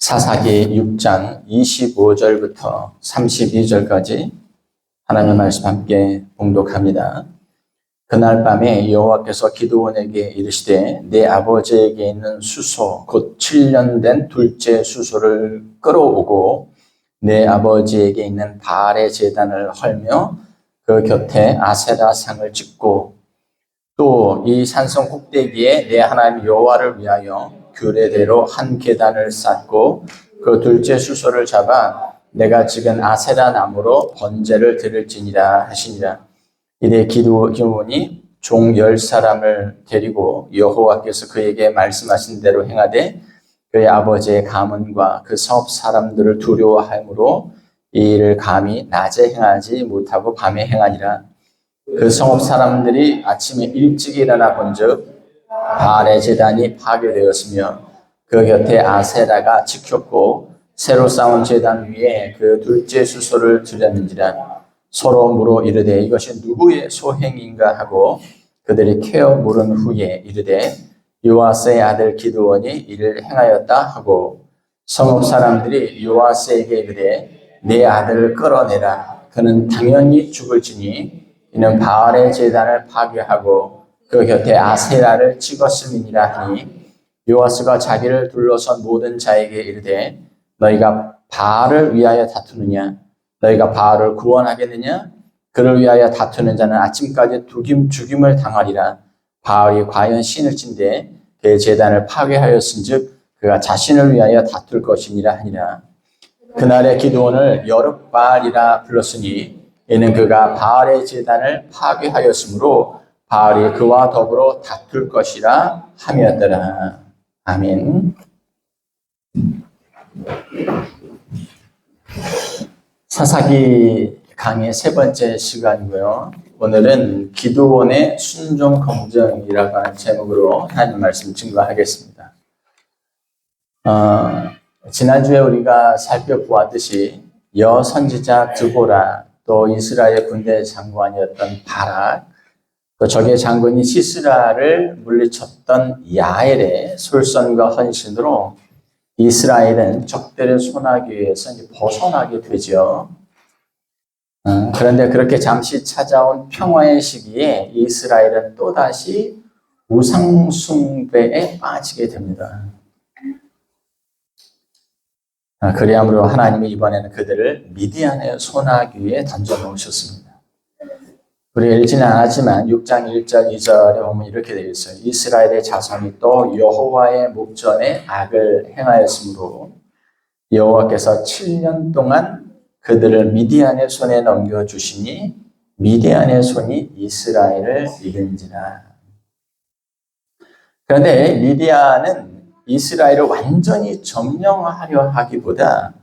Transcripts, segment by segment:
사사기 6장 25절부터 32절까지 하나님의 말씀 함께 봉독합니다. 그날 밤에 여호와께서 기드온에게 이르시되 내 아버지에게 있는 수소 곧 7년 된 둘째 수소를 끌어오고 내 아버지에게 있는 바알의 제단을 헐며 그 곁에 아세라 상을 짓고 또 이 산성 꼭대기에 내 하나님 여호와를 위하여 규례대로 한 계단을 쌓고 그 둘째 수소를 잡아 내가 찍은 아세라 나무로 번제를 드릴지니라 하시니라. 이에 기드온이 종 10사람을 데리고 여호와께서 그에게 말씀하신 대로 행하되 그의 아버지의 가문과 그 성읍 사람들을 두려워하므로 이 일을 감히 낮에 행하지 못하고 밤에 행하니라. 그 성읍 사람들이 아침에 일찍 일어나 본즉 바알의 제단이 파괴되었으며 그 곁에 아세라가 지켰고 새로 쌓은 제단 위에 그 둘째 수소를 드렸는지라. 서로 물어 이르되 이것이 누구의 소행인가 하고 그들이 캐어 물은 후에 이르되 요아스의 아들 기드온이 이를 행하였다 하고 성읍 사람들이 요아스에게 이르되 내 아들을 끌어내라. 그는 당연히 죽을지니 이는 바알의 제단을 파괴하고 그 곁에 아세라를 찍었음이니라 하니 요아스가 자기를 둘러선 모든 자에게 이르되 너희가 바알을 위하여 다투느냐? 너희가 바알을 구원하겠느냐? 그를 위하여 다투는 자는 아침까지 죽임을 당하리라. 바알이 과연 신을진데 그의 제단을 파괴하였은즉 그가 자신을 위하여 다툴 것이니라 하니라. 그날의 기드온을 여룹바알이라 불렀으니 이는 그가 바알의 제단을 파괴하였으므로 바알이 그와 더불어 다툴 것이라 함이었더라. 아멘. 사사기 강의 세 번째 시간이고요. 오늘은 기드온의 순종 검정이라고 하는 제목으로 하나님 말씀 증거하겠습니다. 지난주에 우리가 살펴보았듯이 여선지자 드보라, 또 이스라엘 군대 장관이었던 바락, 또 적의 장군인 시스라를 물리쳤던 야엘의 솔선과 헌신으로 이스라엘은 적들의 손아귀에서 벗어나게 되죠. 그런데 그렇게 잠시 찾아온 평화의 시기에 이스라엘은 또다시 우상숭배에 빠지게 됩니다. 그리함으로 하나님이 이번에는 그들을 미디안의 손아귀에 던져놓으셨습니다. 우리 읽지는 않았지만 6장 1절 2절에 보면 이렇게 되어 있어요. 이스라엘의 자손이 또 여호와의 목전에 악을 행하였으므로 여호와께서 7년 동안 그들을 미디안의 손에 넘겨주시니 미디안의 손이 이스라엘을 이긴지라. 그런데 미디안은 이스라엘을 완전히 점령하려 하기보다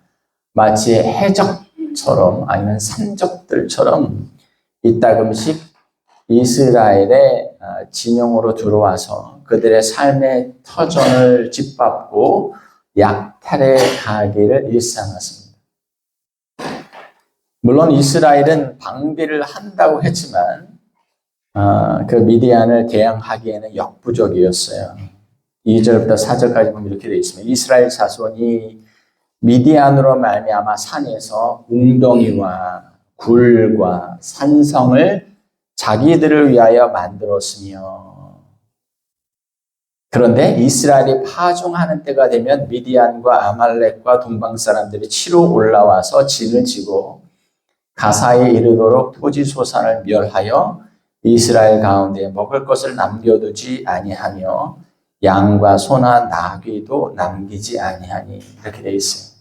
마치 해적처럼 아니면 산적들처럼 이따금씩 이스라엘의 진영으로 들어와서 그들의 삶의 터전을 짓밟고 약탈해 가기를 일삼았습니다. 물론 이스라엘은 방비를 한다고 했지만 그 미디안을 대항하기에는 역부족이었어요. 2절부터 4절까지 보면 이렇게 되어 있습니다. 이스라엘 자손이 미디안으로 말미암아 산에서 웅덩이와 굴과 산성을 자기들을 위하여 만들었으며 그런데 이스라엘이 파종하는 때가 되면 미디안과 아말렉과 동방 사람들이 치러 올라와서 진을 치고 가사에 이르도록 토지 소산을 멸하여 이스라엘 가운데 먹을 것을 남겨두지 아니하며 양과 소나 나귀도 남기지 아니하니 이렇게 되어 있어요.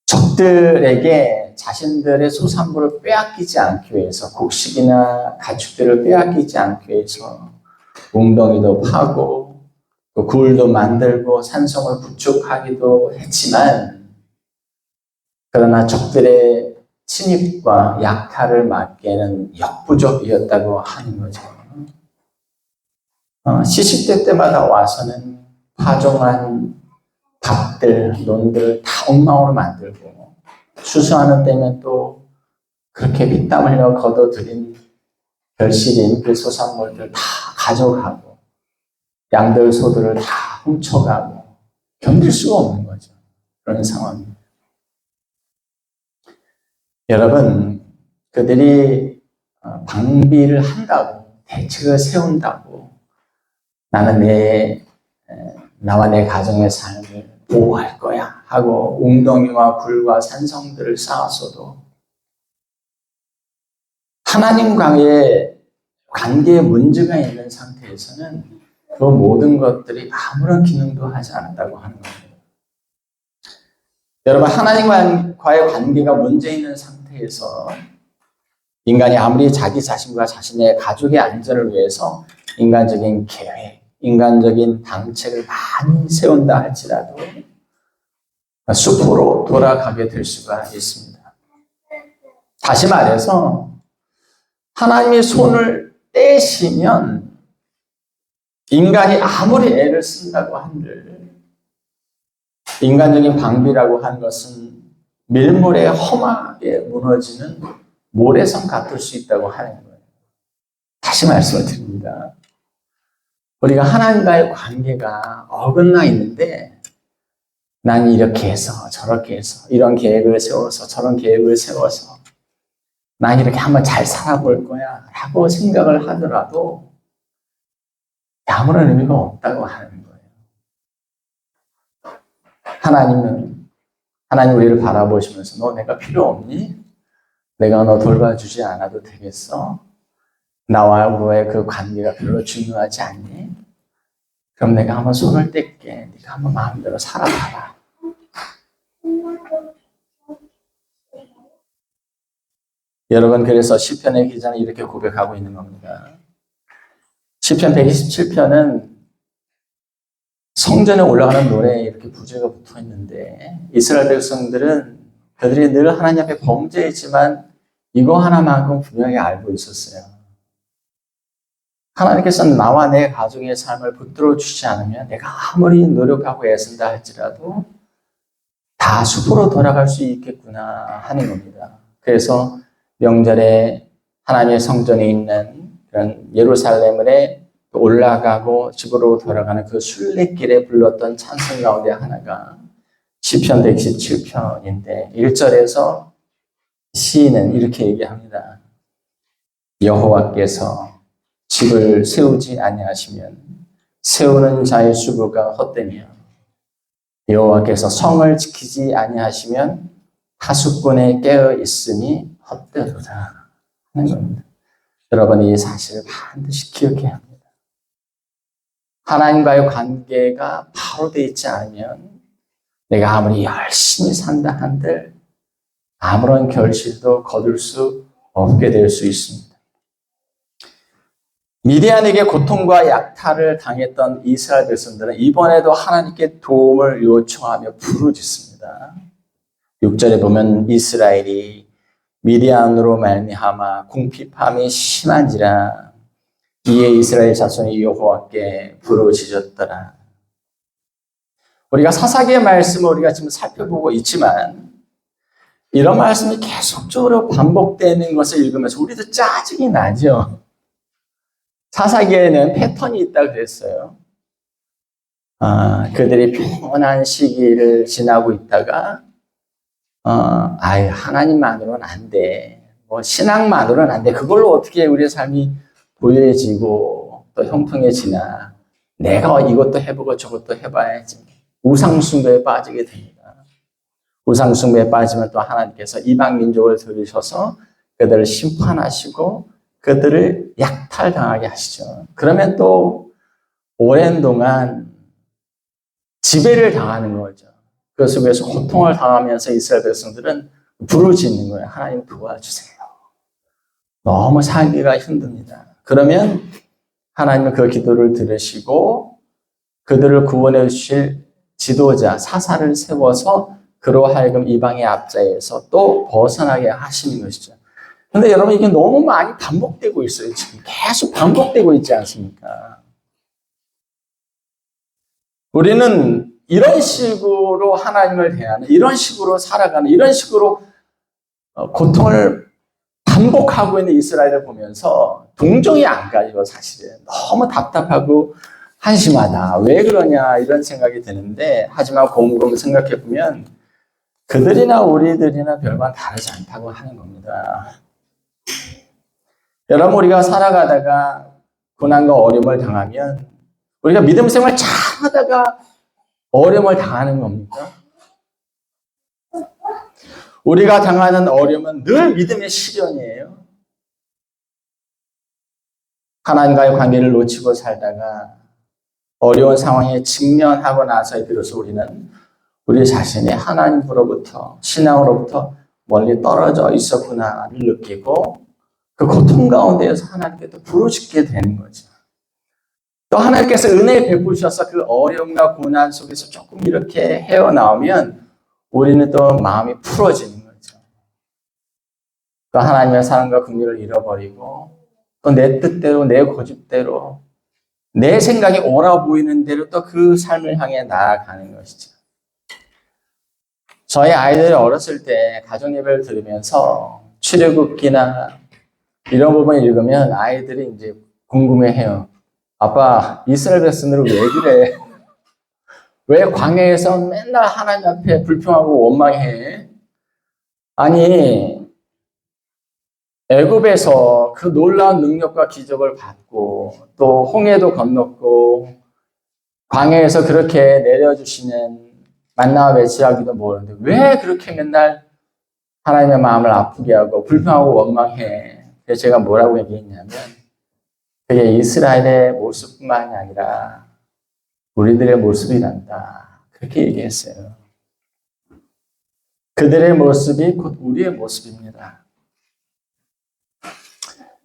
적들에게 자신들의 소산물을 빼앗기지 않기 위해서 곡식이나 가축들을 빼앗기지 않기 위해서 웅덩이도 파고 또 굴도 만들고 산성을 구축하기도 했지만 그러나 적들의 침입과 약탈을 막기에는 역부족이었다고 하는 거죠. 시식대 때마다 와서는 파종한 밭들, 논들 다 엉망으로 만들고 추수하는 때면 또 그렇게 피땀 흘려 거둬들인 결실인 그 소산물들 다 가져가고 양들 소들을 다 훔쳐가고 견딜 수가 없는 거죠. 그런 상황입니다. 여러분, 그들이 방비를 한다고, 대책을 세운다고, 나는 나와 내 가정의 삶을 보호할 거야 하고 웅덩이와 굴과 산성들을 쌓았어도 하나님과의 관계에 문제가 있는 상태에서는 그 모든 것들이 아무런 기능도 하지 않는다고 하는 겁니다. 여러분, 하나님과의 관계가 문제 있는 상태에서 인간이 아무리 자기 자신과 자신의 가족의 안전을 위해서 인간적인 계획, 인간적인 방책을 많이 세운다 할지라도 숲으로 돌아가게 될 수가 있습니다. 다시 말해서 하나님의 손을 떼시면 인간이 아무리 애를 쓴다고 한들 인간적인 방비라고 하는 것은 밀물에 험하게 무너지는 모래성 같을 수 있다고 하는 거예요. 다시 말씀을 드립니다. 우리가 하나님과의 관계가 어긋나 있는데 난 이렇게 해서 저렇게 해서 이런 계획을 세워서 저런 계획을 세워서 난 이렇게 한번 잘 살아볼 거야 라고 생각을 하더라도 아무런 의미가 없다고 하는 거예요. 하나님 우리를 바라보시면서 너 내가 필요 없니? 내가 너 돌봐주지 않아도 되겠어? 나와의 그 관계가 별로 중요하지 않니? 그럼 내가 한번 손을 뗄게. 네가 한번 마음대로 살아봐라. 여러분, 그래서 시편의 기자는 이렇게 고백하고 있는 겁니다. 시편 127편은 성전에 올라가는 노래에 이렇게 부제가 붙어 있는데 이스라엘 백성들은 그들이 늘 하나님 앞에 범죄했지만 이거 하나만큼 분명히 알고 있었어요. 하나님께서는 나와 내 가족의 삶을 붙들어 주지 않으면 내가 아무리 노력하고 애쓴다 할지라도 다 숲으로 돌아갈 수 있겠구나 하는 겁니다. 그래서 명절에 하나님의 성전에 있는 그런 예루살렘에 올라가고 집으로 돌아가는 그 순례길에 불렀던 찬송 가운데 하나가 시편 117편인데 1절에서 시인은 이렇게 얘기합니다. 여호와께서 집을 세우지 아니하시면 세우는 자의 수고가 헛되며 여호와께서 성을 지키지 아니하시면 하수꾼에 깨어 있으니 헛되도다 하는 겁니다. 여러분, 이 사실을 반드시 기억해야 합니다. 하나님과의 관계가 바로 되어 있지 않으면 내가 아무리 열심히 산다 한들 아무런 결실도 거둘 수 없게 될 수 있습니다. 미디안에게 고통과 약탈을 당했던 이스라엘 백성들은 이번에도 하나님께 도움을 요청하며 부르짖습니다. 6절에 보면 이스라엘이 미디안으로 말미암아 궁핍함이 심한지라 이에 이스라엘 자손이 여호와께 부르짖었더라. 우리가 사사기의 말씀을 우리가 지금 살펴보고 있지만 이런 말씀이 계속적으로 반복되는 것을 읽으면서 우리도 짜증이 나죠. 사사기에는 패턴이 있다고 그랬어요. 그들이 평온한 시기를 지나고 있다가 하나님만으로는 안 돼. 신앙만으로는 안 돼. 그걸로 어떻게 우리의 삶이 부유해지고 또 형통해지나. 내가 이것도 해보고 저것도 해봐야지. 우상숭배에 빠지게 됩니다. 우상숭배에 빠지면 또 하나님께서 이방 민족을 들으셔서 그들을 심판하시고 그들을 약탈당하게 하시죠. 그러면 또 오랜 동안 지배를 당하는 거죠. 그 속에서 고통을 당하면서 이스라엘 백성들은 부르짖는 거예요. 하나님 도와주세요. 너무 살기가 힘듭니다. 그러면 하나님은 그 기도를 들으시고 그들을 구원해 주실 지도자, 사사를 세워서 그로 하여금 이방의 압자에서 또 벗어나게 하시는 것이죠. 근데 여러분, 이게 너무 많이 반복되고 있어요. 지금 계속 반복되고 있지 않습니까? 우리는 이런 식으로 하나님을 대하는, 이런 식으로 살아가는, 이런 식으로 고통을 반복하고 있는 이스라엘을 보면서 동정이 안 가요, 사실은. 너무 답답하고 한심하다. 왜 그러냐 이런 생각이 드는데 하지만 곰곰 생각해 보면 그들이나 우리들이나 별반 다르지 않다고 하는 겁니다. 여러분 우리가 살아가다가 고난과 어려움을 당하면 우리가 믿음 생활 잘하다가 어려움을 당하는 겁니까? 우리가 당하는 어려움은 늘 믿음의 시련이에요. 하나님과의 관계를 놓치고 살다가 어려운 상황에 직면하고 나서에 비로소 우리는 우리 자신이 하나님으로부터 신앙으로부터 멀리 떨어져 있었구나를 느끼고 그 고통 가운데에서 하나님께 또 부르짖게 되는 거죠. 또 하나님께서 은혜 베푸셔서 그 어려움과 고난 속에서 조금 이렇게 헤어나오면 우리는 또 마음이 풀어지는 거죠. 또 하나님의 사랑과 긍휼을 잃어버리고 또 내 뜻대로 내 고집대로 내 생각이 옳아 보이는 대로 또 그 삶을 향해 나아가는 것이죠. 저희 아이들이 어렸을 때 가정예배를 들으면서 출애굽기나 이런 부분을 읽으면 아이들이 이제 궁금해해요. 아빠, 이스라엘 백성들은 왜 그래? 왜 광야에서 맨날 하나님 앞에 불평하고 원망해? 아니, 애굽에서 그 놀라운 능력과 기적을 받고 또 홍해도 건넜고 광야에서 그렇게 내려주시는 만나와 메시아기도 모르는데 왜 그렇게 맨날 하나님의 마음을 아프게 하고 불평하고 원망해? 그래서 제가 뭐라고 얘기했냐면 그게 이스라엘의 모습뿐만이 아니라 우리들의 모습이란다. 그렇게 얘기했어요. 그들의 모습이 곧 우리의 모습입니다.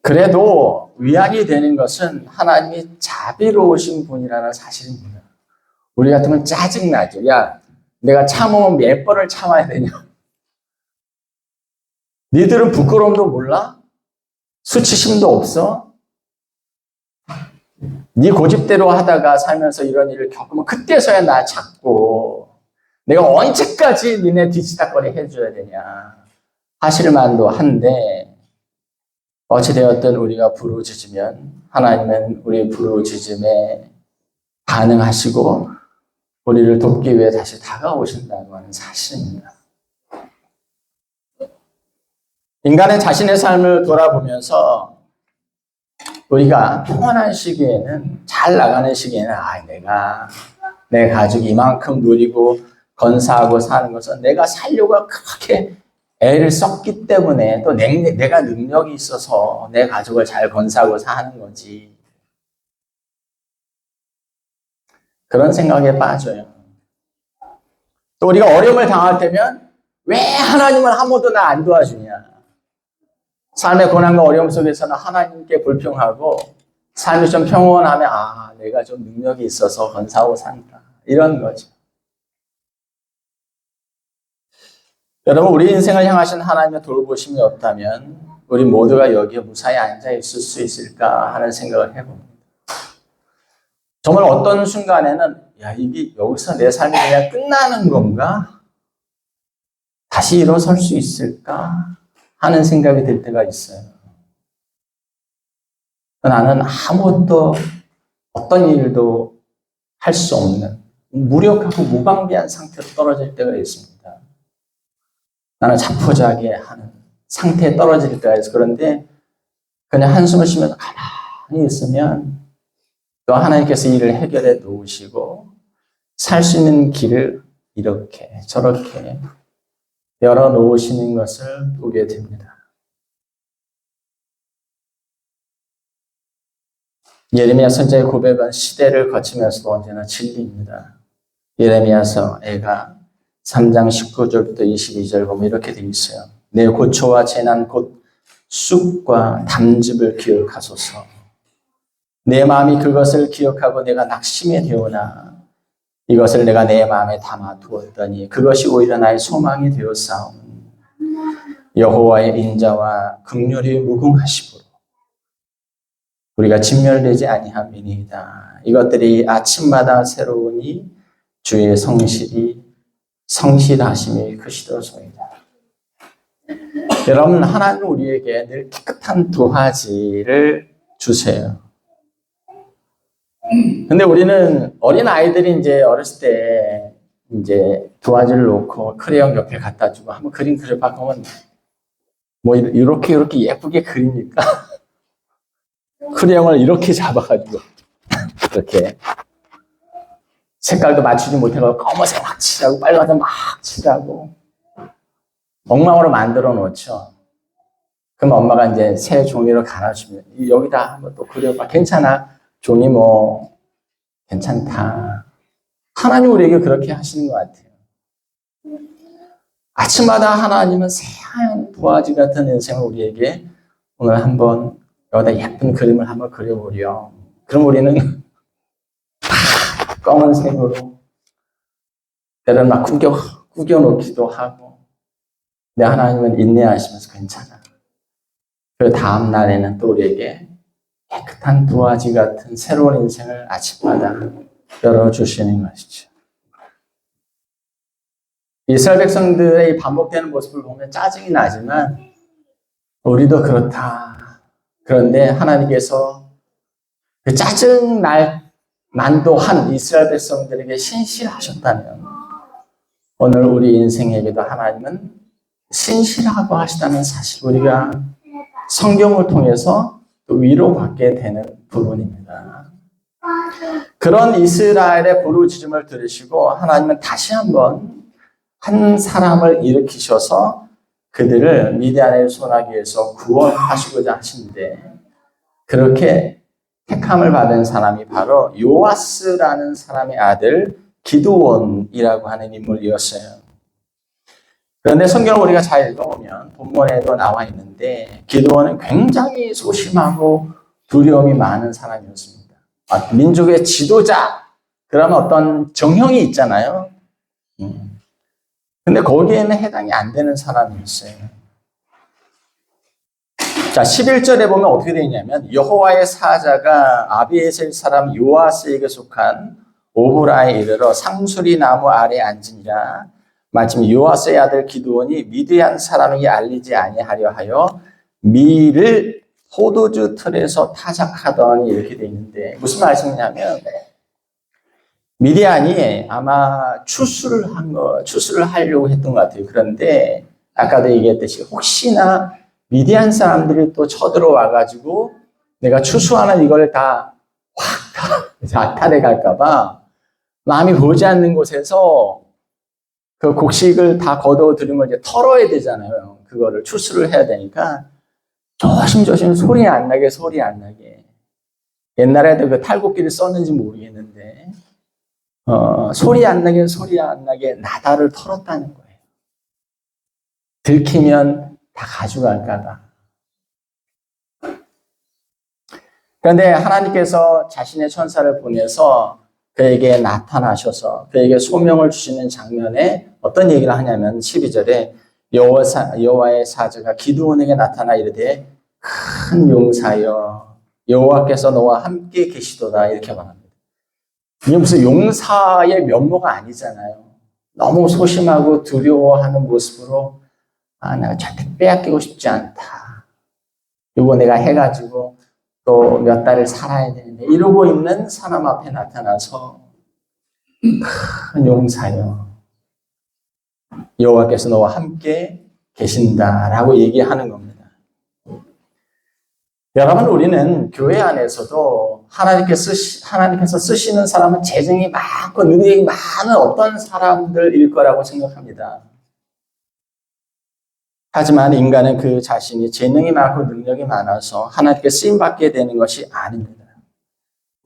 그래도 위안이 되는 것은 하나님이 자비로우신 분이라는 사실입니다. 우리 같으면 짜증나죠. 야, 내가 참으면 몇 번을 참아야 되냐? 니들은 부끄러움도 몰라? 수치심도 없어? 네 고집대로 하다가 살면서 이런 일을 겪으면 그때서야 나 찾고 내가 언제까지 니네 뒤치다거리 해줘야 되냐 하실 만도 한데 어찌되었든 우리가 부르짖으면 하나님은 우리 부르짖음에 반응하시고 우리를 돕기 위해 다시 다가오신다고 하는 사실입니다. 인간의 자신의 삶을 돌아보면서 우리가 평안한 시기에는 잘 나가는 시기에는 내가 내 가족이 이만큼 누리고 건사하고 사는 것은 내가 살려고 그렇게 애를 썼기 때문에 또 내가 능력이 있어서 내 가족을 잘 건사하고 사는 거지. 그런 생각에 빠져요. 또 우리가 어려움을 당할 때면 왜 하나님은 한 번도 나 안 도와주냐. 삶의 고난과 어려움 속에서는 하나님께 불평하고 삶이 좀 평온하면 내가 좀 능력이 있어서 건사하고 산다. 이런 거죠. 여러분 우리 인생을 향하신 하나님의 돌보심이 없다면 우리 모두가 여기에 무사히 앉아 있을 수 있을까 하는 생각을 해봅니다. 정말 어떤 순간에는 이게 여기서 내 삶이 그냥 끝나는 건가? 다시 일어설 수 있을까? 하는 생각이 들 때가 있어요. 나는 아무것도 어떤 일도 할 수 없는 무력하고 무방비한 상태로 떨어질 때가 있습니다. 나는 자포자기에 하는 상태에 떨어질 때가 있어요. 그런데 그냥 한숨을 쉬면서 가만히 있으면 또 하나님께서 일을 해결해 놓으시고 살 수 있는 길을 이렇게 저렇게 열어 놓으시는 것을 보게 됩니다. 예레미야 선지자의 고백은 시대를 거치면서도 언제나 진리입니다. 예레미야서 애가 3장 19절부터 22절 보면 이렇게 되어 있어요. 내 고초와 재난 곧 쑥과 담즙을 기억하소서. 내 마음이 그것을 기억하고 내가 낙심이 되오나 이것을 내가 내 마음에 담아 두었더니 그것이 오히려 나의 소망이 되었사오니 여호와의 인자와 긍휼이 무궁하시므로 우리가 진멸되지 아니함이니이다. 이것들이 아침마다 새로우니 주의 성실하심이 크시도소이다. 여러분 하나님은 우리에게 늘 깨끗한 두 가지를 주세요. 근데 우리는 어린 아이들이 이제 어렸을 때 이제 도화지를 놓고 크레용 옆에 갖다 주고 한번 그림 그려봐 그러면 뭐 이렇게 예쁘게 그리니까 크레용을 이렇게 잡아가지고 이렇게 색깔도 맞추지 못해서 검은색 막 칠하고 빨간색 막 칠하고 엉망으로 만들어 놓죠. 그럼 엄마가 이제 새 종이로 갈아주면 여기다 한번 또 그려봐. 괜찮아. 종이 뭐 괜찮다. 하나님 우리에게 그렇게 하시는 것 같아요. 아침마다 하나님은 새하얀 도화지 같은 인생을 우리에게 오늘 한번 여기다 예쁜 그림을 한번 그려보려. 그럼 우리는 검은색으로 때로는 막 구겨놓기도 하고 근데 하나님은 인내하시면서 괜찮아. 그 다음 날에는 또 우리에게 깨끗한 도화지 같은 새로운 인생을 아침마다 열어주시는 것이죠. 이스라엘 백성들의 반복되는 모습을 보면 짜증이 나지만 우리도 그렇다. 그런데 하나님께서 그 짜증 날 만도 한 이스라엘 백성들에게 신실하셨다면 오늘 우리 인생에게도 하나님은 신실하고 하시다는 사실 우리가 성경을 통해서 또 위로받게 되는 부분입니다. 그런 이스라엘의 부르짖음을 들으시고 하나님은 다시 한번 한 사람을 일으키셔서 그들을 미디안의 손아귀에서 구원하시고자 하시는데 그렇게 택함을 받은 사람이 바로 요아스라는 사람의 아들 기드온이라고 하는 인물이었어요. 그런데 성경을 우리가 잘 읽어보면 본문에도 나와 있는데 기드온은 굉장히 소심하고 두려움이 많은 사람이었습니다. 민족의 지도자 그러면 어떤 정형이 있잖아요. 근데 거기에는 해당이 안 되는 사람이었어요. 자, 11절에 보면 어떻게 되어 있냐면 여호와의 사자가 아비에셀 사람 요아스에게 속한 오브라에 이르러 상수리 나무 아래 앉으니라. 마침 요아스의 아들 기드온이 미디안 사람에게 알리지 아니하려 하여 밀을 포도주 틀에서 타작하더니 이렇게 되어 있는데 무슨 말씀이냐면 미디안이 아마 추수를 하려고 했던 것 같아요. 그런데 아까도 얘기했듯이 혹시나 미디안 사람들이 또 쳐들어와가지고 내가 추수하는 이걸 다 확 악탈해 갈까봐 남이 보지 않는 곳에서 그 곡식을 다 거둬들인 걸 이제 털어야 되잖아요. 그거를 추수를 해야 되니까 조심조심 소리 안 나게. 옛날에도 그 탈곡기를 썼는지 모르겠는데 소리 안 나게 나다를 털었다는 거예요. 들키면 다 가져갈까봐. 그런데 하나님께서 자신의 천사를 보내서 그에게 나타나셔서 그에게 소명을 주시는 장면에 어떤 얘기를 하냐면 12절에 여호와의 사자가 기드온에게 나타나 이르되 큰 용사여 여호와께서 너와 함께 계시도다 이렇게 말합니다. 이게 무슨 용사의 면모가 아니잖아요. 너무 소심하고 두려워하는 모습으로 내가 절대 빼앗기고 싶지 않다. 이거 내가 해가지고 또 몇 달을 살아야 되는데 이러고 있는 사람 앞에 나타나서 큰 용사여 여호와께서 너와 함께 계신다라고 얘기하는 겁니다. 여러분 우리는 교회 안에서도 하나님께서 쓰시는 사람은 재능이 많고 능력이 많은 어떤 사람들일 거라고 생각합니다. 하지만 인간은 그 자신이 재능이 많고 능력이 많아서 하나님께 쓰임받게 되는 것이 아닙니다.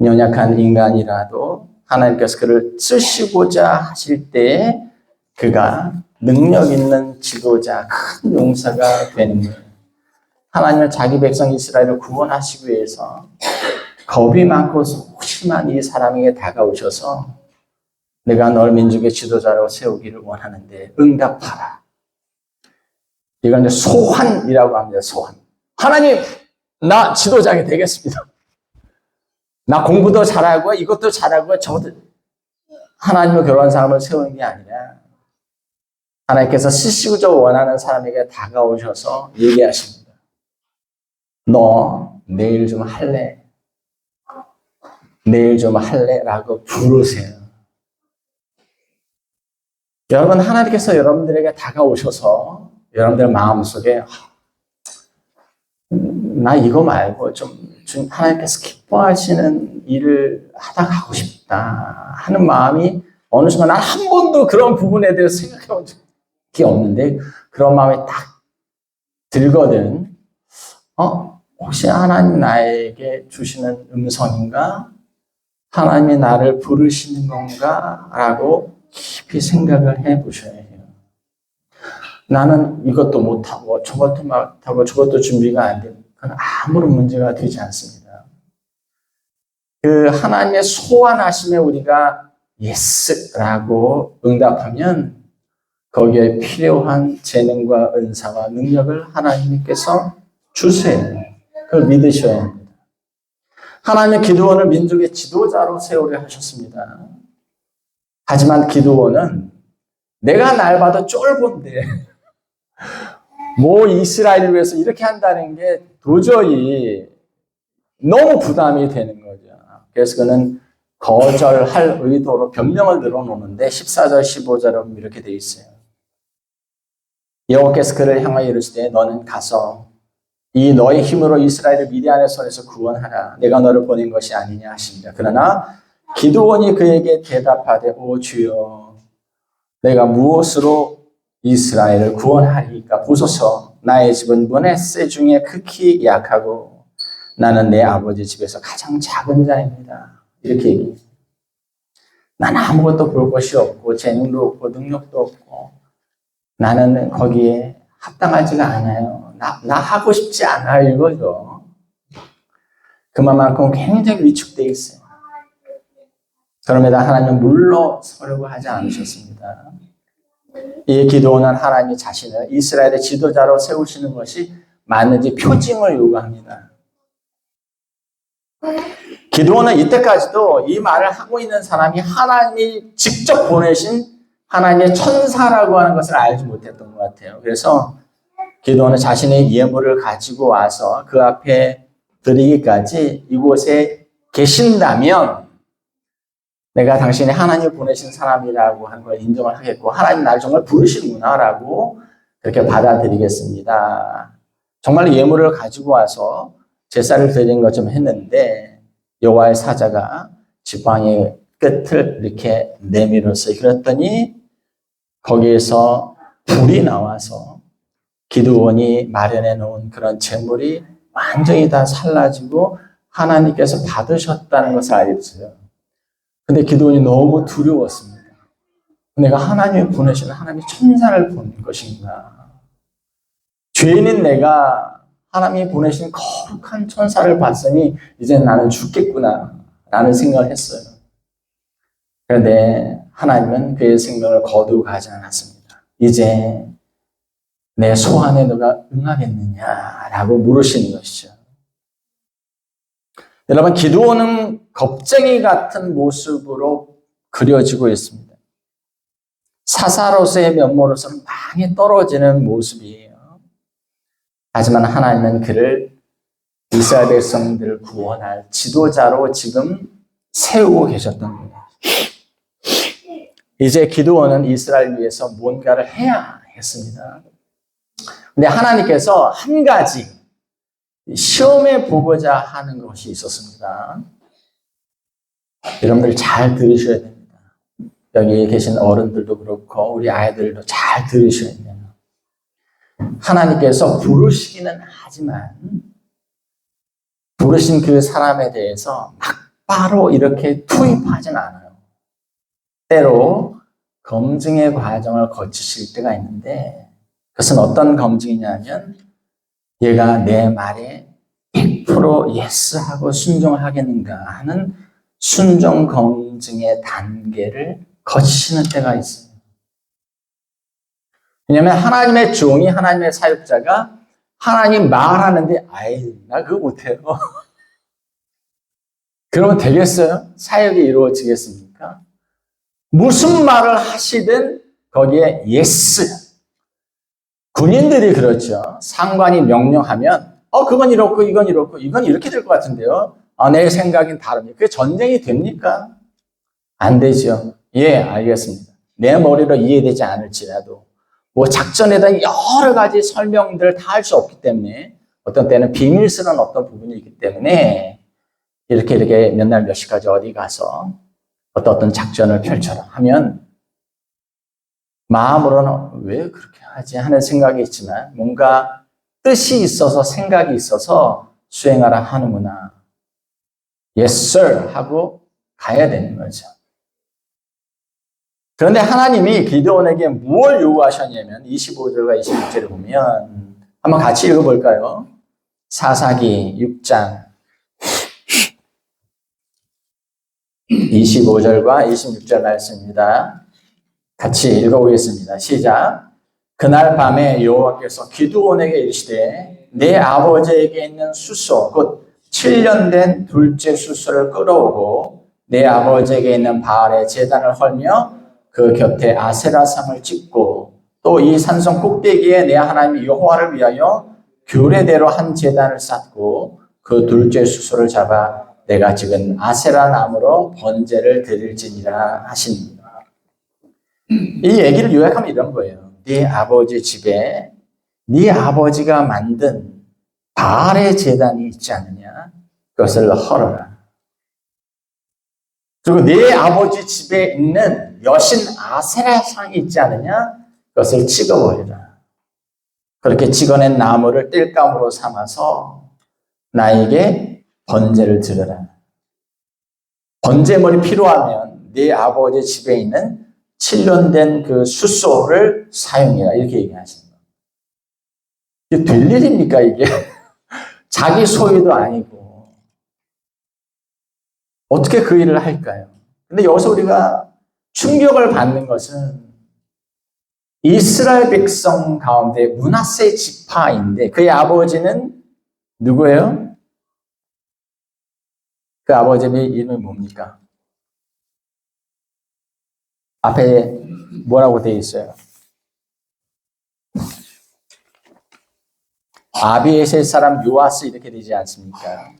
연약한 인간이라도 하나님께서 그를 쓰시고자 하실 때 그가 능력 있는 지도자, 큰 용사가 되는 거예요. 하나님은 자기 백성 이스라엘을 구원하시기 위해서 겁이 많고 소심한 이 사람에게 다가오셔서 내가 널 민족의 지도자로 세우기를 원하는데 응답하라. 이건 이제 소환이라고 합니다. 소환. 하나님, 나 지도자가 되겠습니다. 나 공부도 잘하고 이것도 잘하고 저것도 하나님은 그런 사람을 세우는 게 아니라 하나님께서 쓰시고자 원하는 사람에게 다가오셔서 얘기하십니다. 너 내일 좀 할래? 내일 좀 할래라고 부르세요. 여러분, 하나님께서 여러분들에게 다가오셔서 여러분들 마음속에 나 이거 말고 좀 하나님께서 기뻐하시는 일을 하다 가고 싶다 하는 마음이 어느 순간 난 한 번도 그런 부분에 대해서 생각해 본 적이 없는데 그런 마음이 딱 들거든. 혹시 하나님 나에게 주시는 음성인가? 하나님이 나를 부르시는 건가? 라고 깊이 생각을 해 보셔야 해요. 나는 이것도 못하고 저것도 못하고 저것도 준비가 안 되고 그건 아무런 문제가 되지 않습니다. 그 하나님의 소원하심에 우리가 예스라고 응답하면 거기에 필요한 재능과 은사와 능력을 하나님께서 주세요. 그걸 믿으셔야 합니다. 하나님의 기드온을 민족의 지도자로 세우려 하셨습니다. 하지만 기드온은 내가 날 봐도 쫄본데 뭐 이스라엘을 위해서 이렇게 한다는 게 도저히 너무 부담이 되는 거죠. 그래서 그는 거절할 의도로 변명을 늘어놓는데 14절 15절은 이렇게 되어 있어요. 여호와께서 그를 향하여 이르시되 너는 가서 이 너의 힘으로 이스라엘을 미디안의 손에서 구원하라. 내가 너를 보낸 것이 아니냐 하십니다. 그러나 기드온이 그에게 대답하되 오 주여 내가 무엇으로 이스라엘을 구원하리까 보소서. 나의 집은 므낫세 중에 극히 약하고 나는 내 아버지 집에서 가장 작은 자입니다. 이렇게 얘기해요. 나는 아무것도 볼 것이 없고 재능도 없고 능력도 없고 나는 거기에 합당하지가 않아요. 나 하고 싶지 않아요 이거죠. 그만큼 굉장히 위축되어 있어요. 그럼에도 하나님은 물러서려고 하지 않으셨습니다. 이 기도는 하나님이 자신을 이스라엘의 지도자로 세우시는 것이 맞는지 표징을 요구합니다. 기도는 이때까지도 이 말을 하고 있는 사람이 하나님이 직접 보내신 하나님의 천사라고 하는 것을 알지 못했던 것 같아요. 그래서 기도는 자신의 예물을 가지고 와서 그 앞에 드리기까지 이곳에 계신다면 내가 당신이 하나님이 보내신 사람이라고 하는 걸 인정을 하겠고 하나님 나를 정말 부르시는구나라고 그렇게 받아들이겠습니다. 정말 예물을 가지고 와서 제사를 드린 것좀 했는데 여호와의 사자가 지팡이 끝을 이렇게 내밀어서 그랬더니 거기에서 불이 나와서 기드온이 마련해 놓은 그런 재물이 완전히 다 살라지고 하나님께서 받으셨다는 것을 알겠어요. 근데 기드온이 너무 두려웠습니다. 내가 하나님이 보내시는 하나님의 천사를 본 것인가? 죄인인 내가 하나님이 보내신 거룩한 천사를 봤으니 이제 나는 죽겠구나 라는 생각을 했어요. 그런데 하나님은 그의 생명을 거두고 가지 않았습니다. 이제 내 소원에 너가 응하겠느냐라고 물으시는 것이죠. 여러분, 기드온은 겁쟁이 같은 모습으로 그려지고 있습니다. 사사로서의 면모로서는 많이 떨어지는 모습이에요. 하지만 하나님은 그를 이스라엘 백성들을 구원할 지도자로 지금 세우고 계셨던 거예요. 이제 기드온은 이스라엘을 위해서 뭔가를 해야 했습니다. 근데 하나님께서 한 가지 시험해 보고자 하는 것이 있었습니다. 여러분들 잘 들으셔야 됩니다. 여기 계신 어른들도 그렇고 우리 아이들도 잘 들으셔야 돼요. 하나님께서 부르시기는 하지만 부르신 그 사람에 대해서 바로 이렇게 투입하진 않아요. 때로 검증의 과정을 거치실 때가 있는데 그것은 어떤 검증이냐면 얘가 내 말에 100% 예스하고 순종하겠는가 하는 순종 검증의 단계를 거치시는 때가 있어요. 왜냐하면 하나님의 종이 하나님의 사역자가 하나님 말하는데 나 그거 못해요. 그러면 되겠어요? 사역이 이루어지겠습니까? 무슨 말을 하시든 거기에 예스. 군인들이 그렇죠. 상관이 명령하면 그건 이렇고 이건 이렇고 이건 이렇게 될 것 같은데요. 내 생각은 다릅니다. 그게 전쟁이 됩니까? 안 되죠. 예, 알겠습니다. 내 머리로 이해되지 않을지라도 뭐 작전에 대한 여러 가지 설명들을 다 할 수 없기 때문에 어떤 때는 비밀스러운 어떤 부분이 있기 때문에 이렇게 몇 날 몇 시까지 어디 가서 어떤 작전을 펼쳐라 하면 마음으로는 왜 그렇게 하지 하는 생각이 있지만 뭔가 뜻이 있어서 생각이 있어서 수행하라 하는구나. Yes, sir 하고 가야 되는 거죠. 그런데 하나님이 기드온에게 무엇을 요구하셨냐면 25절과 26절을 보면 한번 같이 읽어볼까요? 사사기 6장 25절과 26절 말씀입니다. 같이 읽어보겠습니다. 시작. 그날 밤에 여호와께서 기드온에게 이르시되 내 아버지에게 있는 수소 곧 7년 된 둘째 수소를 끌어오고 내 아버지에게 있는 바알의 제단을 헐며 그 곁에 아세라상을 찍고 또 이 산성 꼭대기에 내 하나님 여호와를 위하여 규례대로 한 제단을 쌓고 그 둘째 수소를 잡아 내가 찍은 아세라 나무로 번제를 드릴지니라 하십니다. 이 얘기를 요약하면 이런 거예요. 네 아버지 집에 네 아버지가 만든 바알의 제단이 있지 않느냐? 그것을 헐어라. 그리고 네 아버지 집에 있는 여신 아세라상이 있지 않느냐? 그것을 찍어버리라. 그렇게 찍어낸 나무를 띨감으로 삼아서 나에게 번제를 드려라. 번제물이 필요하면 네 아버지 집에 있는 7년 된 그 숫소를 사용해라. 이렇게 얘기하시는 거예요. 이게 될 일입니까, 이게? 자기 소유도 아니고. 어떻게 그 일을 할까요? 근데 여기서 우리가 충격을 받는 것은 이스라엘 백성 가운데 므낫세 지파인데 그의 아버지는 누구예요? 그 아버지의 이름이 뭡니까? 앞에 뭐라고 되어 있어요? 아비에셀 사람 요아스 이렇게 되지 않습니까?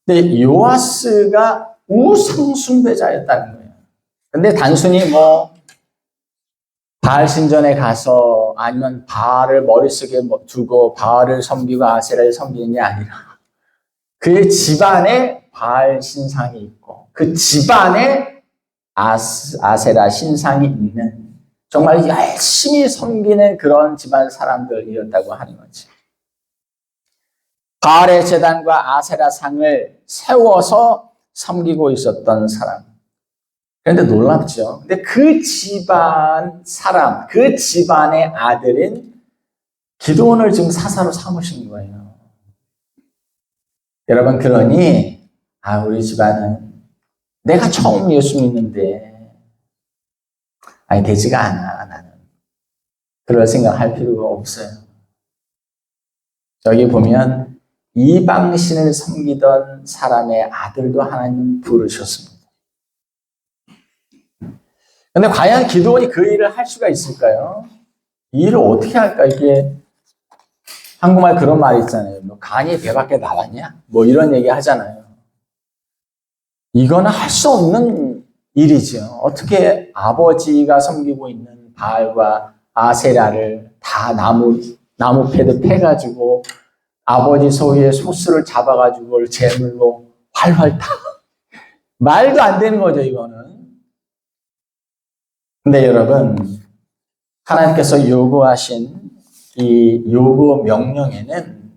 근데 요아스가 우상 숭배자였다는 거예요. 근데 단순히 뭐 바알 신전에 가서 아니면 바알을 머릿속에 두고 바알을 섬기고 아세라를 섬기는 게 아니라 그의 집안에 바알 신상이 있고 그 집안에 아세라 신상이 있는 정말 열심히 섬기는 그런 집안 사람들이었다고 하는 거지. 바알의 제단과 아세라 상을 세워서 섬기고 있었던 사람. 그런데 놀랍죠. 근데 그 집안 사람, 그 집안의 아들인 기드온을 지금 사사로 삼으신 거예요. 여러분, 그러니 우리 집안은 내가 처음 예수 믿는데 되지가 않아, 나는. 그럴 생각할 필요가 없어요. 저기 보면 이방신을 섬기던 사람의 아들도 하나님 부르셨습니다. 근데 과연 기드온이 그 일을 할 수가 있을까요? 이 일을 어떻게 할까? 이게 한국말 그런 말이 있잖아요. 뭐 간이 배 밖에 나왔냐? 뭐 이런 얘기 하잖아요. 이거는 할 수 없는 일이죠. 어떻게 아버지가 섬기고 있는 바알과 아세라를 다 나무 패드 패가지고 아버지 소유의 소스를 잡아가지고 제물로 활활 타. 말도 안 되는 거죠, 이거는. 근데 여러분, 하나님께서 요구하신 이 요구 명령에는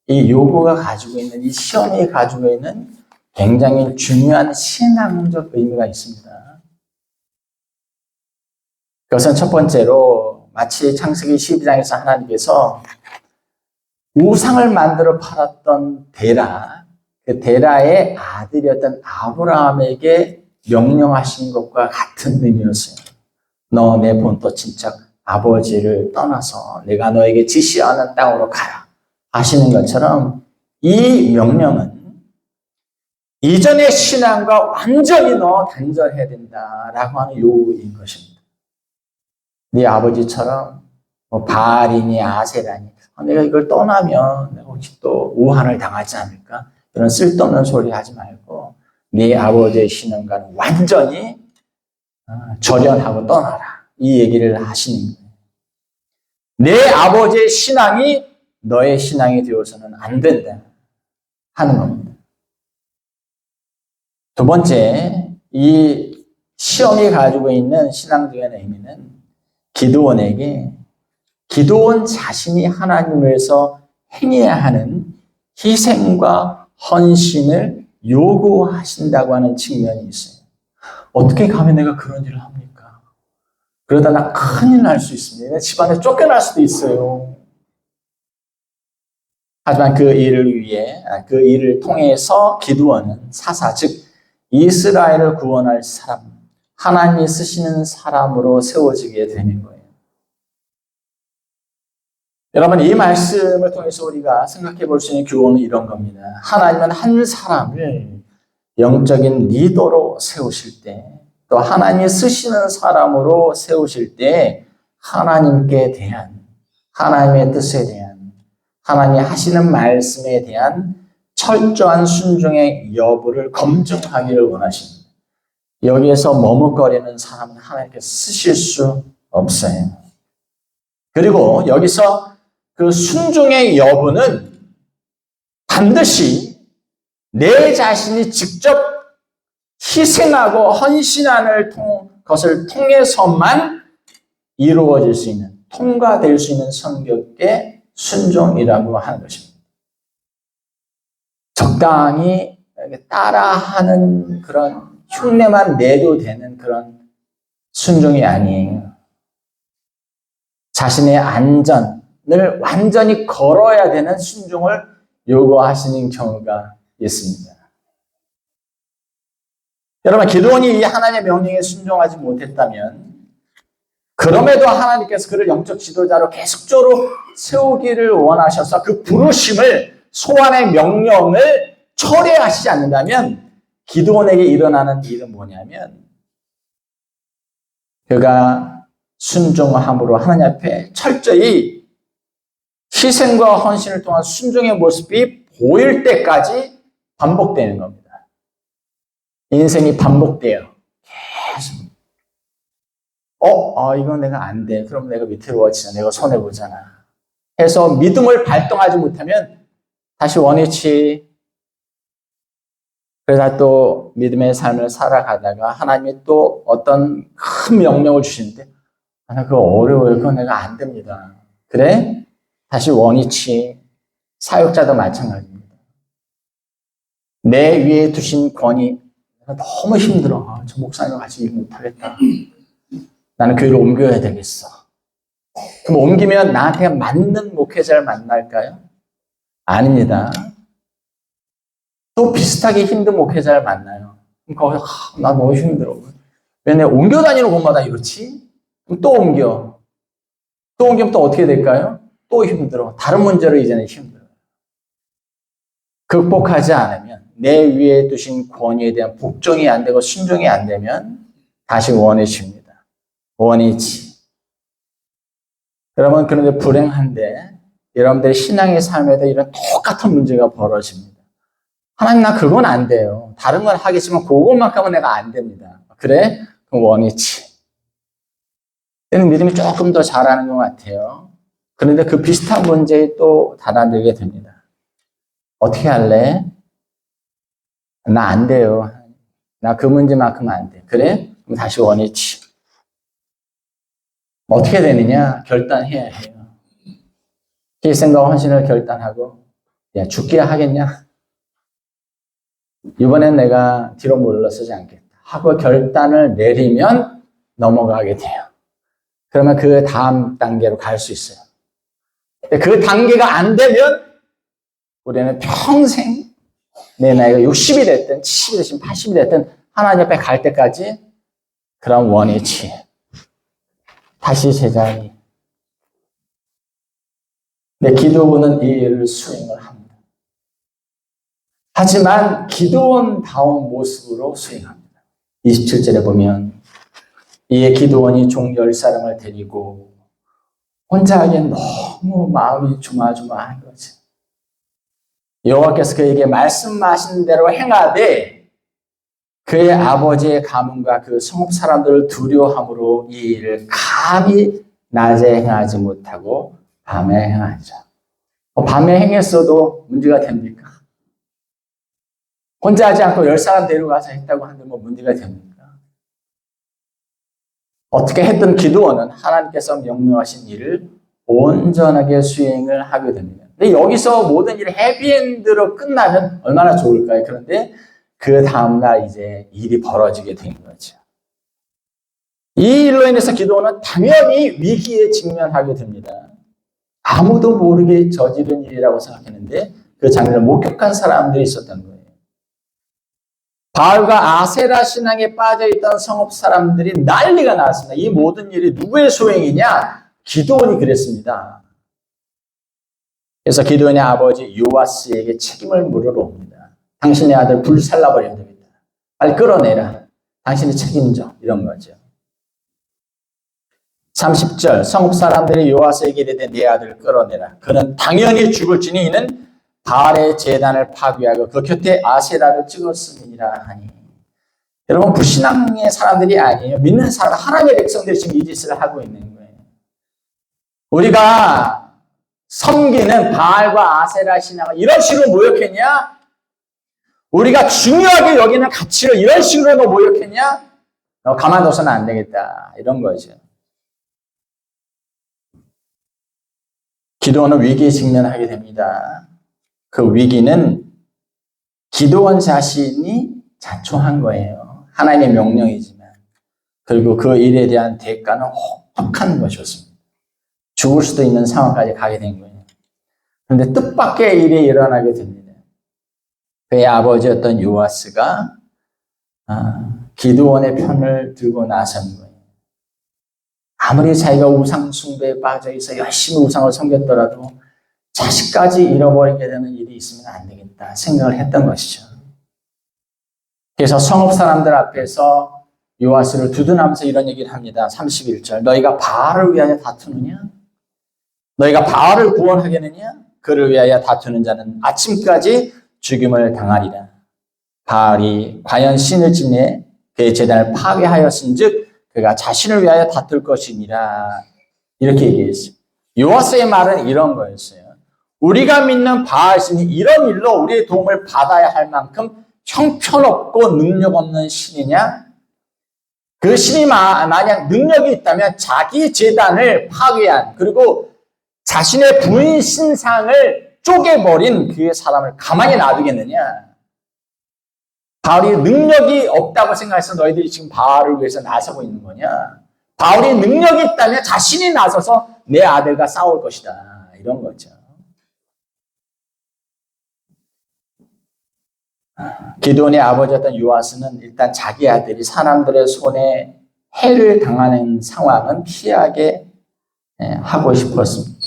이 요구가 가지고 있는, 이 시험이 가지고 있는 굉장히 중요한 신앙적 의미가 있습니다. 그것은 첫 번째로 마치 창세기 12장에서 하나님께서 우상을 만들어 팔았던 데라, 그 데라의 아들이었던 아브라함에게 명령하신 것과 같은 의미였어요. 너 내 본토 친척 아버지를 떠나서 내가 너에게 지시하는 땅으로 가라 하시는 것처럼 이 명령은 이전의 신앙과 완전히 너 단절해야 된다라고 하는 요구인 것입니다. 네 아버지처럼 뭐 바알이니 아세라니 내가 이걸 떠나면 내가 혹시 또 오한을 당하지 않을까? 그런 쓸데없는 소리 하지 말고 네 아버지의 신앙과는 완전히 절연하고 떠나라. 이 얘기를 하시는 거예요. 내 아버지의 신앙이 너의 신앙이 되어서는 안 된다 하는 겁니다. 두 번째, 이 시험이 가지고 있는 신앙적인 의미는 기드온에게 기드온 자신이 하나님을 위해서 행해야 하는 희생과 헌신을 요구하신다고 하는 측면이 있어요. 어떻게 감히 내가 그런 일을 합니까? 그러다 나 큰일 날 수 있습니다. 내 집안에 쫓겨날 수도 있어요. 하지만 그 일을 통해서 기드온은 사사, 즉 이스라엘을 구원할 사람, 하나님이 쓰시는 사람으로 세워지게 되는 거예요. 여러분, 이 말씀을 통해서 우리가 생각해 볼 수 있는 교훈은 이런 겁니다. 하나님은 한 사람을 영적인 리더로 세우실 때, 또 하나님이 쓰시는 사람으로 세우실 때 하나님께 대한, 하나님의 뜻에 대한, 하나님이 하시는 말씀에 대한 철저한 순종의 여부를 검증하기를 원하십니다. 여기에서 머뭇거리는 사람은 하나님께 쓰실 수 없어요. 그리고 여기서 그 순종의 여부는 반드시 내 자신이 직접 희생하고 헌신하는 것을 통해서만 이루어질 수 있는, 통과될 수 있는 성격의 순종이라고 하는 것입니다. 적당히 따라하는 그런 흉내만 내도 되는 그런 순종이 아니에요. 자신의 안전을 완전히 걸어야 되는 순종을 요구하시는 경우가 있습니다. 여러분, 기드온이 이 하나님의 명령에 순종하지 못했다면 그럼에도 하나님께서 그를 영적 지도자로 계속적으로 세우기를 원하셔서 그 부르심을 소환의 명령을 철회하시지 않는다면 기드온에게 일어나는 일은 뭐냐면 그가 순종함으로 하나님 앞에 철저히 희생과 헌신을 통한 순종의 모습이 보일 때까지 반복되는 겁니다. 인생이 반복돼요. 계속. 이건 내가 안 돼. 그럼 내가 위태로워지잖아. 내가 손해보잖아. 해서 믿음을 발동하지 못하면 다시 원위치. 그러다 또 믿음의 삶을 살아가다가 하나님이 또 어떤 큰 명령을 주시는데 나 그거 어려워요. 그건 내가 안 됩니다. 그래? 다시 원위치. 사역자도 마찬가지입니다. 내 위에 두신 권위 내가 너무 힘들어. 저 목사님과 같이 일 못하겠다. 나는 교회를 옮겨야 되겠어. 그럼 옮기면 나한테 맞는 목회자를 만날까요? 아닙니다. 또 비슷하게 힘든 목회자를 만나요. 그럼 거기서 나 너무 힘들어. 왜 내가 옮겨 다니는 곳마다 이렇지? 그럼 또 옮겨. 또 옮기면 또 어떻게 될까요? 또 힘들어. 다른 문제로 이제는 힘들어요. 극복하지 않으면 내 위에 두신 권위에 대한 복종이 안 되고 순종이 안 되면 다시 원위치입니다. 원위치. 여러분, 그런데 불행한데 여러분들의 신앙의 삶에도 이런 똑같은 문제가 벌어집니다. 하나님, 나 그건 안 돼요. 다른 건 하겠지만 그것만큼은 내가 안 됩니다. 그래? 그럼 원위치. 때는 믿음이 조금 더 잘하는 것 같아요. 그런데 그 비슷한 문제에 또 달아들게 됩니다. 어떻게 할래? 나 안 돼요. 나 그 문제만큼 안 돼. 그래? 그럼 다시 원위치. 어떻게 되느냐? 결단해야 해요. 희생과 헌신을 결단하고, 야, 죽게 하겠냐? 이번엔 내가 뒤로 물러서지 않겠다 하고 결단을 내리면 넘어가게 돼요. 그러면 그 다음 단계로 갈 수 있어요. 그 단계가 안 되면 우리는 평생 내 나이가 60이 됐든 70이 됐든 80이 됐든 하나님 앞에 갈 때까지 그런 원위치. 다시 제자리. 내 기도원은 이 일을 수행을 합니다. 하지만 기도원다운 모습으로 수행합니다. 27절에 보면 이에 기도원이 종 10사람을 데리고 혼자 하기엔 너무 마음이 조마조마한 거죠. 여호와께서 그에게 말씀하신 대로 행하되 그의 아버지의 가문과 그 성읍 사람들을 두려워함으로 이 일을 감히 낮에 행하지 못하고 밤에 행하죠. 밤에 행했어도 문제가 됩니까? 혼자 하지 않고 10사람 데려가서 했다고 하는데 뭐 문제가 됩니까? 어떻게 했든 기드온은 하나님께서 명령하신 일을 온전하게 수행을 하게 됩니다. 근데 여기서 모든 일이 해피엔드로 끝나면 얼마나 좋을까요? 그런데 그 다음날 이제 일이 벌어지게 된 거죠. 이 일로 인해서 기드온은 당연히 위기에 직면하게 됩니다. 아무도 모르게 저지른 일이라고 생각했는데 그 장면을 목격한 사람들이 있었던 거예요. 바알과 아세라 신앙에 빠져있던 성읍 사람들이 난리가 났습니다. 이 모든 일이 누구의 소행이냐? 기드온이 그랬습니다. 그래서 기드온의 아버지 요아스에게 책임을 물으러 옵니다. 당신의 아들 불살라버려야 됩니다. 빨리 끌어내라. 당신이 책임져. 이런 거죠. 30절 성읍 사람들이 요아스에게 이르되 네 아들을 끌어내라. 그는 당연히 죽을지니 이는 바알의 제단을 파괴하고 그 곁에 아세라를 찍었음이라 하니. 여러분 불신앙의 사람들이 아니에요. 믿는 사람, 하나님의 백성들이 지금 이 짓을 하고 있는 거예요. 우리가 섬기는 바알과 아세라 신앙을 이런 식으로 모욕했냐? 우리가 중요하게 여기는 가치를 이런 식으로 모욕했냐? 너 가만둬서는 안 되겠다. 이런 거죠. 기드온은 위기에 직면하게 됩니다. 그 위기는 기드온 자신이 자초한 거예요. 하나님의 명령이지만. 그리고 그 일에 대한 대가는 혹독한 것이었습니다. 죽을 수도 있는 상황까지 가게 된 거예요. 그런데 뜻밖의 일이 일어나게 됩니다. 그의 아버지였던 요아스가 기드온의 편을 들고 나선 거예요. 아무리 자기가 우상 숭배에 빠져 있어 열심히 우상을 섬겼더라도 자식까지 잃어버리게 되는 일이 있으면 안 되겠다 생각을 했던 것이죠. 그래서 성읍 사람들 앞에서 요아스를 두둔하면서 이런 얘기를 합니다. 31절 너희가 바알을 위하여 다투느냐? 너희가 바알을 구원하겠느냐? 그를 위하여 다투는 자는 아침까지 죽임을 당하리라. 바알이 과연 신을 지내 그의 제단을 파괴하였은즉 그가 자신을 위하여 다툴 것이니라. 이렇게 얘기했어요. 요아스의 말은 이런 거였어요. 우리가 믿는 바알신이 이런 일로 우리의 도움을 받아야 할 만큼 형편없고 능력 없는 신이냐? 그 신이 만약 능력이 있다면 자기 제단을 파괴한 그리고 자신의 부인 신상을 쪼개버린 그 사람을 가만히 놔두겠느냐? 바울이 능력이 없다고 생각해서 너희들이 지금 바울을 위해서 나서고 있는 거냐? 바울이 능력이 있다면 자신이 나서서 내 아들과 싸울 것이다. 이런 거죠. 기드온의 아버지였던 요아스는 일단 자기 아들이 사람들의 손에 해를 당하는 상황은 피하게 하고 싶었습니다.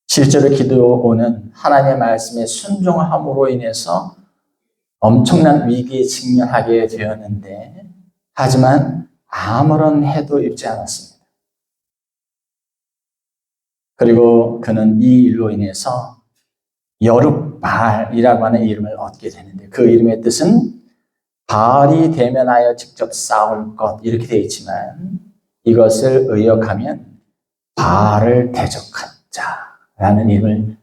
실제로 기드온은 하나님의 말씀에 순종함으로 인해서 엄청난 위기에 직면하게 되었는데 하지만 아무런 해도 입지 않았습니다. 그리고 그는 이 일로 인해서 여룹바알이라고 하는 이름을 얻게 되는데 그 이름의 뜻은 바알이 대면하여 직접 싸울 것 이렇게 되어 있지만 이것을 의역하면 바알을 대적한 자라는 이름을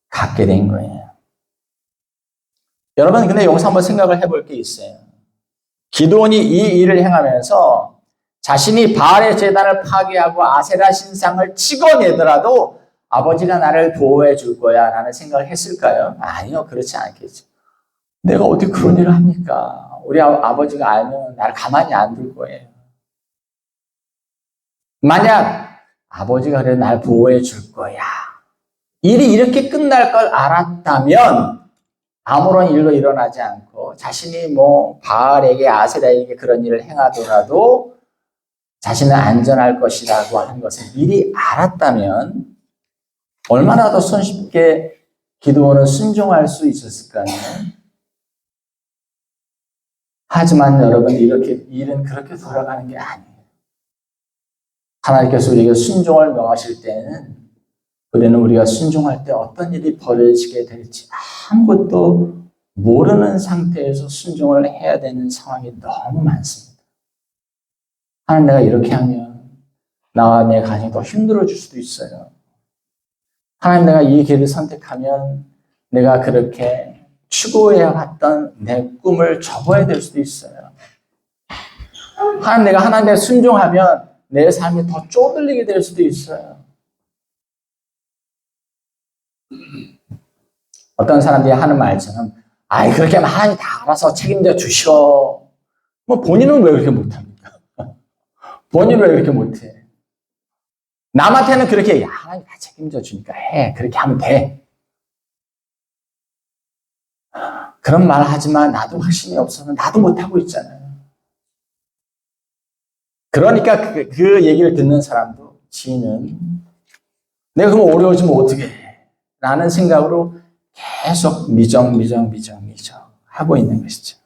갖게 된 거예요. 여러분 근데 여기서 한번 생각을 해볼 게 있어요. 기드온이 이 일을 행하면서 자신이 바알의 제단을 파괴하고 아세라 신상을 찍어내더라도 아버지가 나를 보호해 줄 거야 라는 생각을 했을까요? 아니요, 그렇지 않겠죠. 내가 어떻게 그런 일을 합니까? 우리 아버지가 알면 나를 가만히 안 둘 거예요. 만약 아버지가 그래 날 보호해 줄 거야. 일이 이렇게 끝날 걸 알았다면 아무런 일도 일어나지 않고 자신이 바알에게 아세라에게 그런 일을 행하더라도 자신은 안전할 것이라고 하는 것을 미리 알았다면 얼마나 더 손쉽게 기드온은 순종할 수 있었을까요? 하지만 여러분 일은 그렇게 돌아가는 게 아니에요. 하나님께서 우리에게 순종을 명하실 때는 우리는 우리가 순종할 때 어떤 일이 벌어지게 될지 아무것도 모르는 상태에서 순종을 해야 되는 상황이 너무 많습니다. 하나님, 내가 이렇게 하면 나와 내 가정이 더 힘들어질 수도 있어요. 하나님, 내가 이 길을 선택하면 내가 그렇게 추구해왔던 내 꿈을 접어야 될 수도 있어요. 하나님, 내가 하나님께 순종하면 내 삶이 더 쪼들리게 될 수도 있어요. 어떤 사람들이 하는 말처럼, 아이, 그렇게 하면 하나님이 다 알아서 책임져 주셔. 뭐, 본인은 왜 그렇게 못합니까? 본인은 왜 그렇게 못해? 남한테는 그렇게, 야, 하나님이 다 책임져 주니까 해. 그렇게 하면 돼. 그런 말 하지만 나도 확신이 없어서 나도 못하고 있잖아요. 그러니까 그 얘기를 듣는 사람도 지인은 내가 그럼 어려워지면 어떻게 해? 라는 생각으로 계속 미정 하고 있는 것이죠.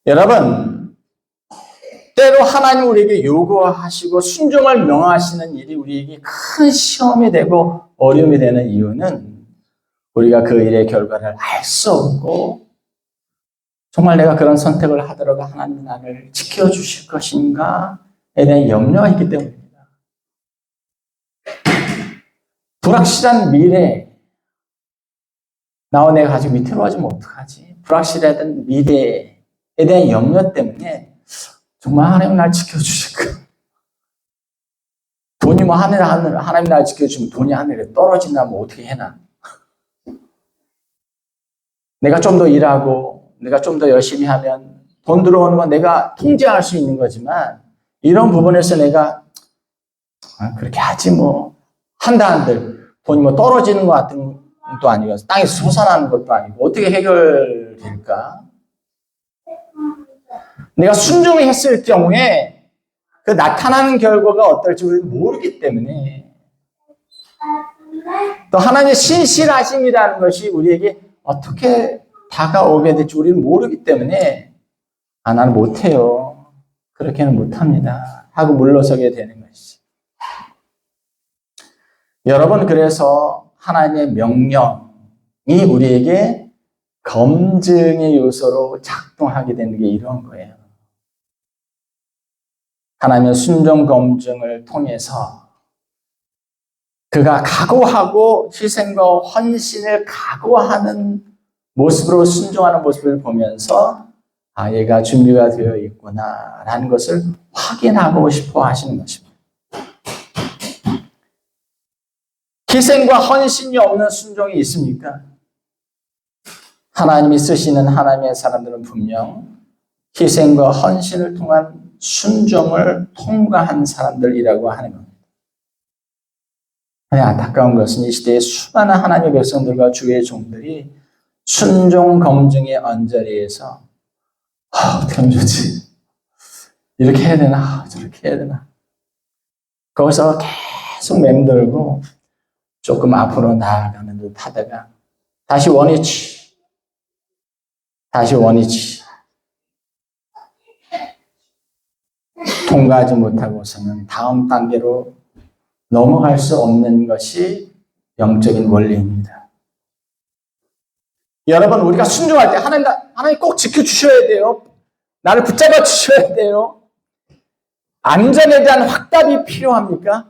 여러분, 때로 하나님 우리에게 요구하시고 순종을 명하시는 일이 우리에게 큰 시험이 되고 어려움이 되는 이유는 우리가 그 일의 결과를 알 수 없고 정말 내가 그런 선택을 하더라도 하나님이 나를 지켜주실 것인가에 대한 염려가 있기 때문입니다. 불확실한 미래, 나와 내가 가지고 위태로워지면 어떡하지? 불확실한 미래에 대한 염려 때문에 정말 하나님 날 지켜주실까? 돈이 뭐 하나님 날 지켜주시면 돈이 하늘에 떨어진다 뭐 어떻게 해나? 내가 좀 더 일하고 내가 좀 더 열심히 하면 돈 들어오는 건 내가 통제할 수 있는 거지만 이런 부분에서 내가 그렇게 하지 뭐 한다 한들 돈이 뭐 떨어지는 것 같은 것도 아니고 땅이 솟아나는 것도 아니고 어떻게 해결될까? 내가 순종했을 경우에 그 나타나는 결과가 어떨지 우리는 모르기 때문에 또 하나님의 신실하심이라는 것이 우리에게 어떻게 다가오게 될지 우리는 모르기 때문에 나는 못해요. 그렇게는 못합니다. 하고 물러서게 되는 것이죠. 여러분, 그래서 하나님의 명령이 우리에게 검증의 요소로 작동하게 되는 게 이런 거예요. 하나님의 순종 검증을 통해서 그가 각오하고 희생과 헌신을 각오하는 모습으로 순종하는 모습을 보면서 얘가 준비가 되어 있구나라는 것을 확인하고 싶어 하시는 것입니다. 희생과 헌신이 없는 순종이 있습니까? 하나님이 쓰시는 하나님의 사람들은 분명 희생과 헌신을 통한 순종을 통과한 사람들이라고 하는 겁니다. 안타까운 것은 이 시대에 수많은 하나님의 백성들과 주의 종들이 순종 검증의 언저리에서 어떻게 하면 좋지? 이렇게 해야 되나? 저렇게 해야 되나? 거기서 계속 맴돌고 조금 앞으로 나아가는 듯 하다가 다시 원위치 통과하지 못하고서는 다음 단계로 넘어갈 수 없는 것이 영적인 원리입니다. 여러분, 우리가 순종할 때 하나님 꼭 지켜주셔야 돼요. 나를 붙잡아 주셔야 돼요. 안전에 대한 확답이 필요합니까?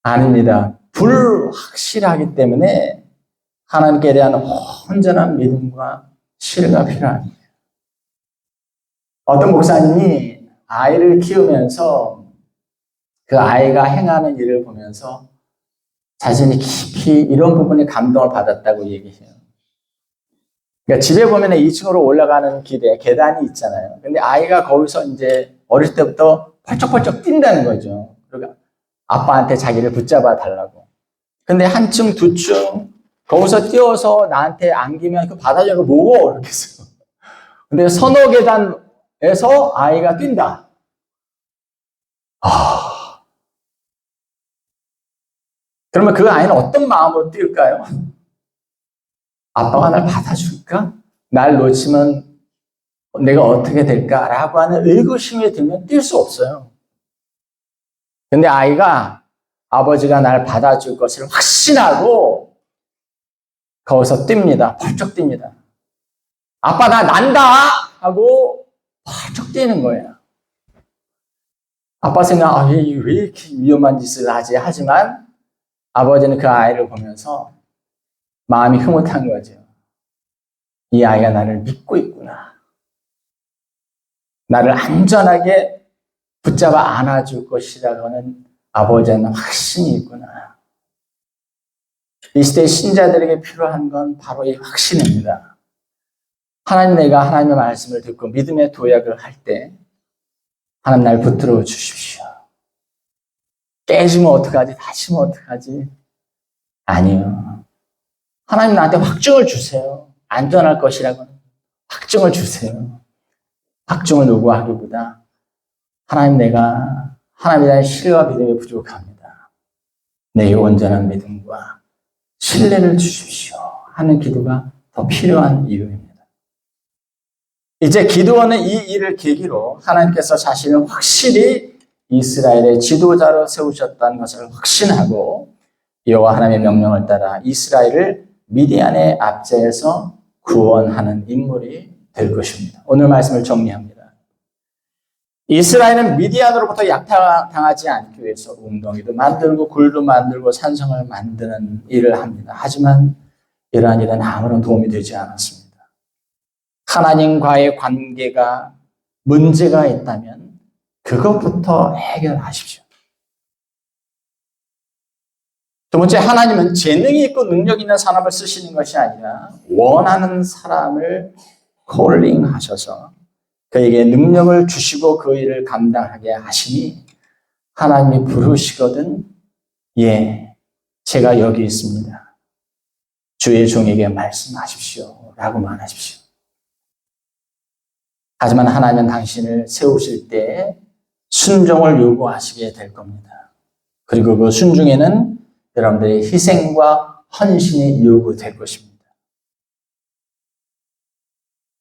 아닙니다. 불확실하기 때문에 하나님께 대한 온전한 믿음과 신뢰가 필요합니다. 어떤 목사님이 아이를 키우면서 그 아이가 행하는 일을 보면서 자신이 깊이 이런 부분에 감동을 받았다고 얘기해요. 그러니까 집에 보면 2층으로 올라가는 길에 계단이 있잖아요. 근데 아이가 거기서 이제 어릴 때부터 펄쩍펄쩍 뛴다는 거죠. 그러니까 아빠한테 자기를 붙잡아 달라고. 근데 한 층, 두 층, 거기서 뛰어서 나한테 안기면 그 바닥에서 뭐가 어렵겠어요. 근데 서너 계단에서 아이가 뛴다. 그러면 그 아이는 어떤 마음으로 뛸까요? 아빠가 날 받아줄까? 날 놓치면 내가 어떻게 될까라고 하는 의구심이 들면 뛸 수 없어요. 근데 아이가 아버지가 날 받아줄 것을 확신하고 거기서 뜁니다. 펄쩍 뜁니다. 아빠 나 난다 하고 펄쩍 뛰는 거예요. 아빠 생각, 왜 이렇게 위험한 짓을 하지? 하지만 아버지는 그 아이를 보면서 마음이 흐뭇한 거죠. 이 아이가 나를 믿고 있구나. 나를 안전하게 붙잡아 안아줄 것이라고 하는 아버지는 확신이 있구나. 이 시대 신자들에게 필요한 건 바로 이 확신입니다. 하나님, 내가 하나님의 말씀을 듣고 믿음의 도약을 할 때 하나님 날 붙들어 주십시오. 깨지면 어떡하지? 다치면 어떡하지? 아니요. 하나님 나한테 확증을 주세요. 안전할 것이라고 확증을 주세요. 확증을 요구하기보다 하나님, 내가 하나님에 대한 신뢰와 믿음이 부족합니다. 내 온전한 믿음과 신뢰를 주십시오 하는 기도가 더 필요한 이유입니다. 이제 기드온은 이 일을 계기로 하나님께서 자신을 확실히 이스라엘의 지도자로 세우셨다는 것을 확신하고 여호와 하나님의 명령을 따라 이스라엘을 미디안의 압제에서 구원하는 인물이 될 것입니다. 오늘 말씀을 정리합니다. 이스라엘은 미디안으로부터 약탈당하지 않기 위해서 웅덩이도 만들고 굴도 만들고 산성을 만드는 일을 합니다. 하지만 이러한 일은 아무런 도움이 되지 않았습니다. 하나님과의 관계가 문제가 있다면 그것부터 해결하십시오. 두 번째, 하나님은 재능이 있고 능력 있는 사람을 쓰시는 것이 아니라 원하는 사람을 콜링하셔서 그에게 능력을 주시고 그 일을 감당하게 하시니 하나님이 부르시거든 예, 제가 여기 있습니다. 주의 종에게 말씀하십시오 라고 말하십시오. 하지만 하나님은 당신을 세우실 때 순종을 요구하시게 될 겁니다. 그리고 그 순종에는 여러분들의 희생과 헌신이 요구될 것입니다.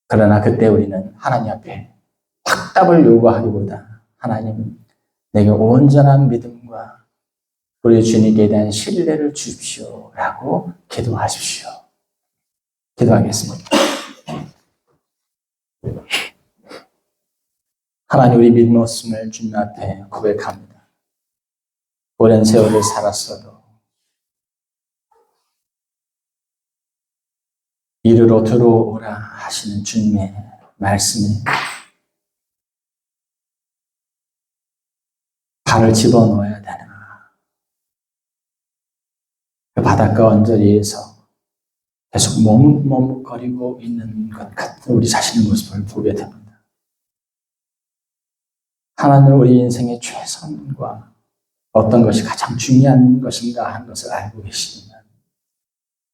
그러나 그때 우리는 하나님 앞에 확답을 요구하기보다 하나님, 내게 온전한 믿음과 우리 주님께 대한 신뢰를 주십시오 라고 기도하십시오. 기도하겠습니다. 하나님, 우리 믿음 없음을 주님 앞에 고백합니다. 오랜 세월을 살았어도 이르러 들어오라 하시는 주님의 말씀에 발을 집어넣어야 되나? 그 바닷가 언저리에서 계속 머뭇거리고 있는 것 같은 우리 자신의 모습을 보게 됩니다. 하나님은 우리 인생의 최선과 어떤 것이 가장 중요한 것인가 하는 것을 알고 계십니다.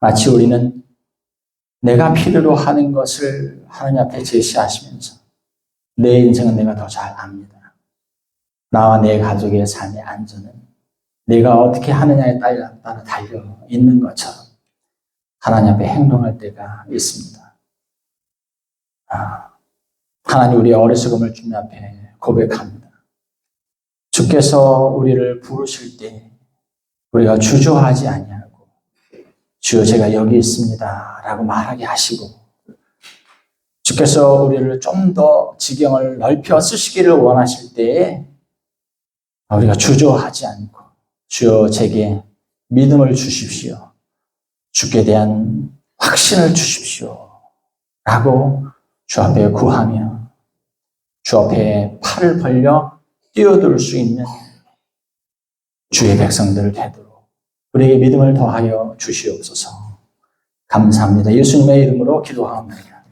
마치 우리는 내가 필요로 하는 것을 하나님 앞에 제시하시면서 내 인생은 내가 더 잘 압니다. 나와 내 가족의 삶의 안전은 내가 어떻게 하느냐에 따라 달려 있는 것처럼 하나님 앞에 행동할 때가 있습니다. 하나님, 우리 어리석음을 주님 앞에 고백합니다. 주께서 우리를 부르실 때 우리가 주저하지 아니하고 주여 제가 여기 있습니다 라고 말하게 하시고, 주께서 우리를 좀 더 지경을 넓혀 쓰시기를 원하실 때에 우리가 주저하지 않고 주여 제게 믿음을 주십시오, 주께 대한 확신을 주십시오 라고 주 앞에 구하며 주 앞에 팔을 벌려 뛰어들 수 있는 주의 백성들 되도록 우리에게 믿음을 더하여 주시옵소서. 감사합니다. 예수님의 이름으로 기도하옵나이다.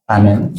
아멘.